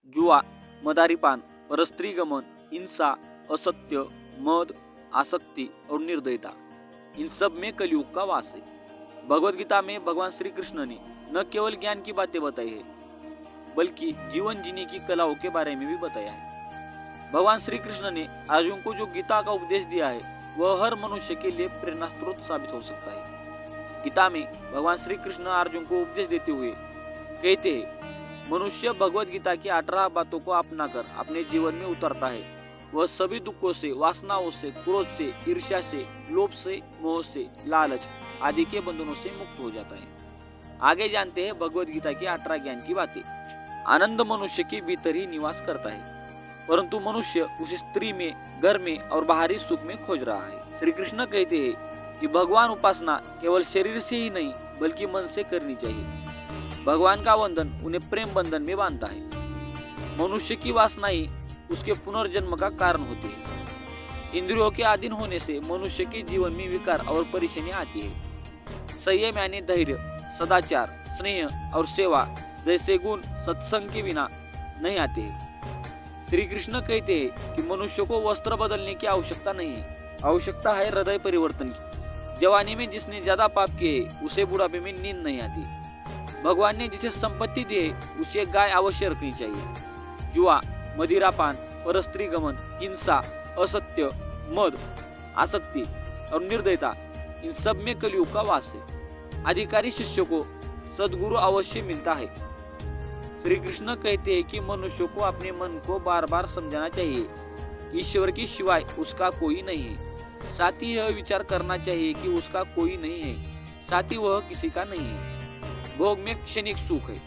जुआ, मदारीपान, परस्त्री गमन, हिंसा, असत्य, मद, आसक्ति और निर्दयता, इन सब में कलयुग का वास है। भगवत गीता में भगवान श्री कृष्ण ने न केवल ज्ञान की बातें बताई है बल्कि जीवन जीने की कलाओं के बारे में भी बताया है। भगवान श्री कृष्ण ने अर्जुन को जो गीता का उपदेश दिया है वह हर मनुष्य के लिए प्रेरणा स्रोत साबित हो सकता है। गीता में भगवान श्री कृष्ण अर्जुन को उपदेश देते हुए कहते हैं, मनुष्य भगवत गीता की 18 बातों को अपनाकर अपने जीवन में उतारता है, वह सभी दुखों से, वासनाओं से, क्रोध से, ईर्ष्या से, लोभ से, मोह से, लालच आदि के बंधनों से मुक्त हो जाता है। आगे जानते हैं भगवत गीता की 18 ज्ञान की बातें। आनंद मनुष्य के भीतर ही निवास करता है, परंतु मनुष्य उस स्त्री में, घर में और बाहरी सुख में खोज रहा है। श्री कृष्ण कहते हैं कि भगवान उपासना केवल शरीर से ही नहीं बल्कि मन से करनी चाहिए। भगवान का वंदन उन्हें प्रेम बंधन में बांधता है। मनुष्य की वासना ही उसके पुनर्जन्म का कारण होती है। इंद्रियों के अधीन होने से मनुष्य के जीवन में विकार और परेशानी आती है। संयम यानी धैर्य, सदाचार, स्नेह और सेवा जैसे गुण सत्संग के बिना नहीं आते हैं। श्री कृष्ण कहते हैं कि मनुष्य को वस्त्र बदलने की आवश्यकता नहीं है, आवश्यकता है हृदय परिवर्तन की। जवानी में जिसने ज्यादा पाप किए उसे बुढ़ापे में नींद नहीं आती। भगवान ने जिसे संपत्ति दी है उसे गाय अवश्य रखनी चाहिए। जुआ, मदिरापान, परस्त्री गमन, हिंसा, असत्य, मद, आसक्ति और निर्दयता, इन सब में कलयुग का वास है। अधिकारी शिष्य को सद्गुरु अवश्य मिलता है। श्री कृष्ण कहते हैं कि मनुष्य को अपने मन को बार बार समझाना चाहिए, ईश्वर के सिवाय उसका कोई नहीं है। साथ ही यह विचार करना चाहिए कि उसका कोई नहीं है, साथ ही वह किसी का नहीं है। भोग में क्षणिक सुख है,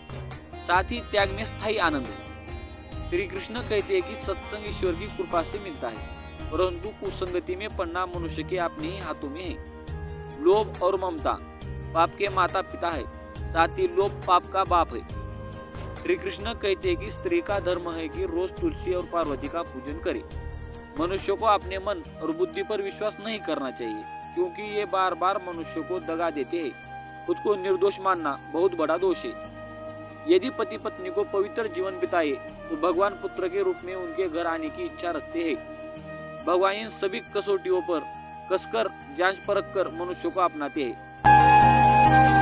साथ ही त्याग में स्थायी आनंद है। श्री कृष्ण कहते हैं कि सत्संग ईश्वर की कृपा से मिलता है, परंतु कुसंगति में पड़ना मनुष्य के अपने ही हाथों में है। लोभ और ममता पाप के माता पिता है, साथ ही लोभ पाप का बाप है। श्री कृष्ण कहते हैं कि स्त्री का धर्म है कि रोज तुलसी और पार्वती का पूजन करे। मनुष्य को अपने मन और बुद्धि पर विश्वास नहीं करना चाहिए, क्योंकि ये बार बार मनुष्य को दगा देते हैं। खुद को निर्दोष मानना बहुत बड़ा दोष है। यदि पति पत्नी को पवित्र जीवन बिताए तो भगवान पुत्र के रूप में उनके घर आने की इच्छा रखते हैं। भगवान इन सभी कसौटियों पर कसकर जांच परख कर मनुष्य को अपनाते हैं।